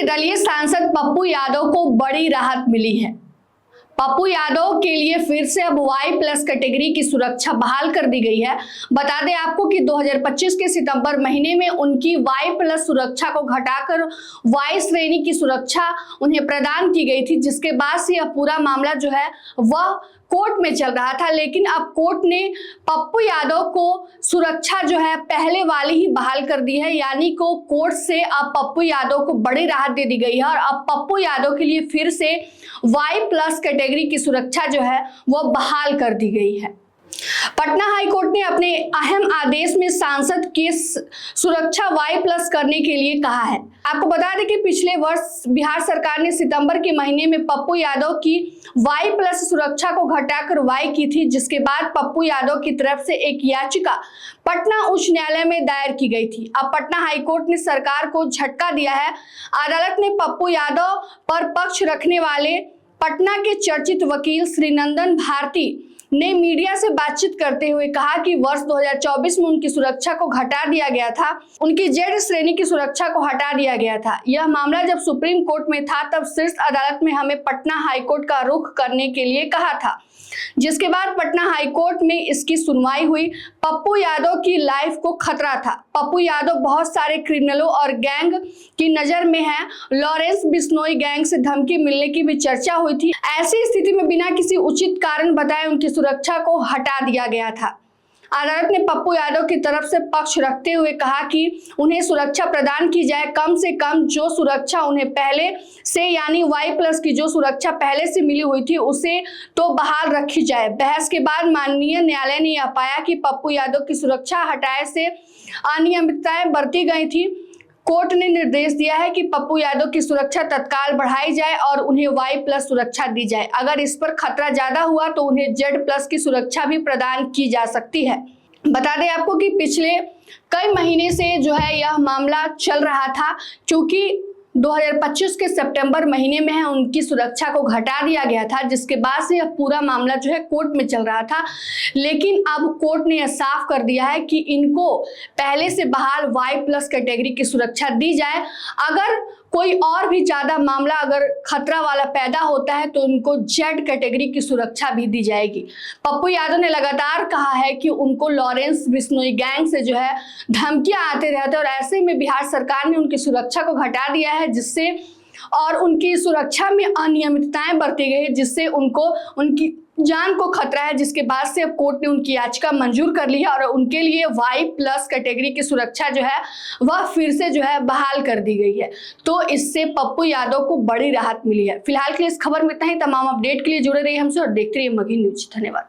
निर्दलीय सांसद पप्पू यादव को बड़ी राहत मिली है। पप्पू यादव के लिए फिर से अब Y+ कैटेगरी की सुरक्षा बहाल कर दी गई है। बता दें आपको कि 2025 के सितंबर महीने में उनकी Y+ सुरक्षा को घटाकर Y श्रेणी की सुरक्षा उन्हें प्रदान की गई थी, जिसके बाद से यह पूरा मामला जो है वह कोर्ट में चल रहा था। लेकिन अब कोर्ट ने पप्पू यादव को सुरक्षा जो है पहले वाली ही बहाल कर दी है, यानी को कोर्ट से अब पप्पू यादव को बड़ी राहत दे दी गई है और अब पप्पू यादव के लिए फिर से Y+ कैटेगरी की सुरक्षा जो है वह बहाल कर दी गई है। पटना हाई कोर्ट ने अपने अहम आदेश में सांसद की सुरक्षा Y+ करने के लिए कहा है। आपको बता दें कि पिछले वर्ष बिहार सरकार ने सितंबर के महीने में पप्पू यादव की Y+ सुरक्षा को घटाकर Y की थी, जिसके बाद पप्पू यादव की तरफ से एक याचिका पटना उच्च न्यायालय में दायर की गई थी। अब पटना हाई कोर्ट ने सरकार को झटका दिया है। अदालत ने पप्पू यादव पर पक्ष रखने वाले पटना के चर्चित वकील श्रीनंदन भारती ने मीडिया से बातचीत करते हुए कहा कि वर्ष 2024 में उनकी सुरक्षा को घटा दिया गया था, उनकी Z श्रेणी की सुरक्षा को हटा दिया गया था। यह मामला जब सुप्रीम कोर्ट में था तब शीर्ष अदालत में हमें पटना हाई कोर्ट का रुख करने के लिए कहा था, जिसके बाद पटना हाई कोर्ट में इसकी सुनवाई हुई। पप्पू यादव की लाइफ को खतरा था। पप्पू यादव बहुत सारे क्रिमिनलों और गैंग की नजर में है। लॉरेंस बिश्नोई गैंग से धमकी मिलने की भी चर्चा हुई थी। ऐसी स्थिति में बिना किसी उचित कारण बताए उनकी सुरक्षा को हटा दिया गया था। अदालत ने पप्पू यादव की तरफ से पक्ष रखते हुए कहा कि उन्हें सुरक्षा प्रदान की जाए, कम से कम जो सुरक्षा उन्हें पहले से यानी Y+ की जो सुरक्षा पहले से मिली हुई थी उसे तो बहाल रखी जाए। बहस के बाद माननीय न्यायालय ने यह पाया कि पप्पू यादव की सुरक्षा हटाए से अनियमितताएं बरती गई थी। कोर्ट ने निर्देश दिया है कि पप्पू यादव की सुरक्षा तत्काल बढ़ाई जाए और उन्हें Y+ सुरक्षा दी जाए। अगर इस पर खतरा ज्यादा हुआ तो उन्हें Z+ की सुरक्षा भी प्रदान की जा सकती है। बता दें आपको कि पिछले कई महीने से जो है यह मामला चल रहा था, क्योंकि 2025 के सितंबर महीने में है उनकी सुरक्षा को घटा दिया गया था, जिसके बाद से यह पूरा मामला जो है कोर्ट में चल रहा था। लेकिन अब कोर्ट ने यह साफ कर दिया है कि इनको पहले से बहाल Y+ कैटेगरी की सुरक्षा दी जाए। अगर कोई और भी ज्यादा मामला अगर खतरा वाला पैदा होता है तो उनको Z कैटेगरी की सुरक्षा भी दी जाएगी। पप्पू यादव ने लगातार कहा है कि उनको लॉरेंस बिश्नोई गैंग से जो है धमकियां आते रहते और ऐसे में बिहार सरकार ने उनकी सुरक्षा को घटा दिया है, जिससे और उनकी सुरक्षा में अनियमितताएं बरती गई, जिससे उनको उनकी जान को खतरा है, जिसके बाद से अब कोर्ट ने उनकी याचिका मंजूर कर ली है और उनके लिए Y+ कैटेगरी की सुरक्षा जो है वह फिर से जो है बहाल कर दी गई है। तो इससे पप्पू यादव को बड़ी राहत मिली है। फिलहाल के लिए इस खबर में इतना ही। तमाम अपडेट के लिए जुड़े रहिए हमसे और देखते रहिए मगही न्यूज। धन्यवाद।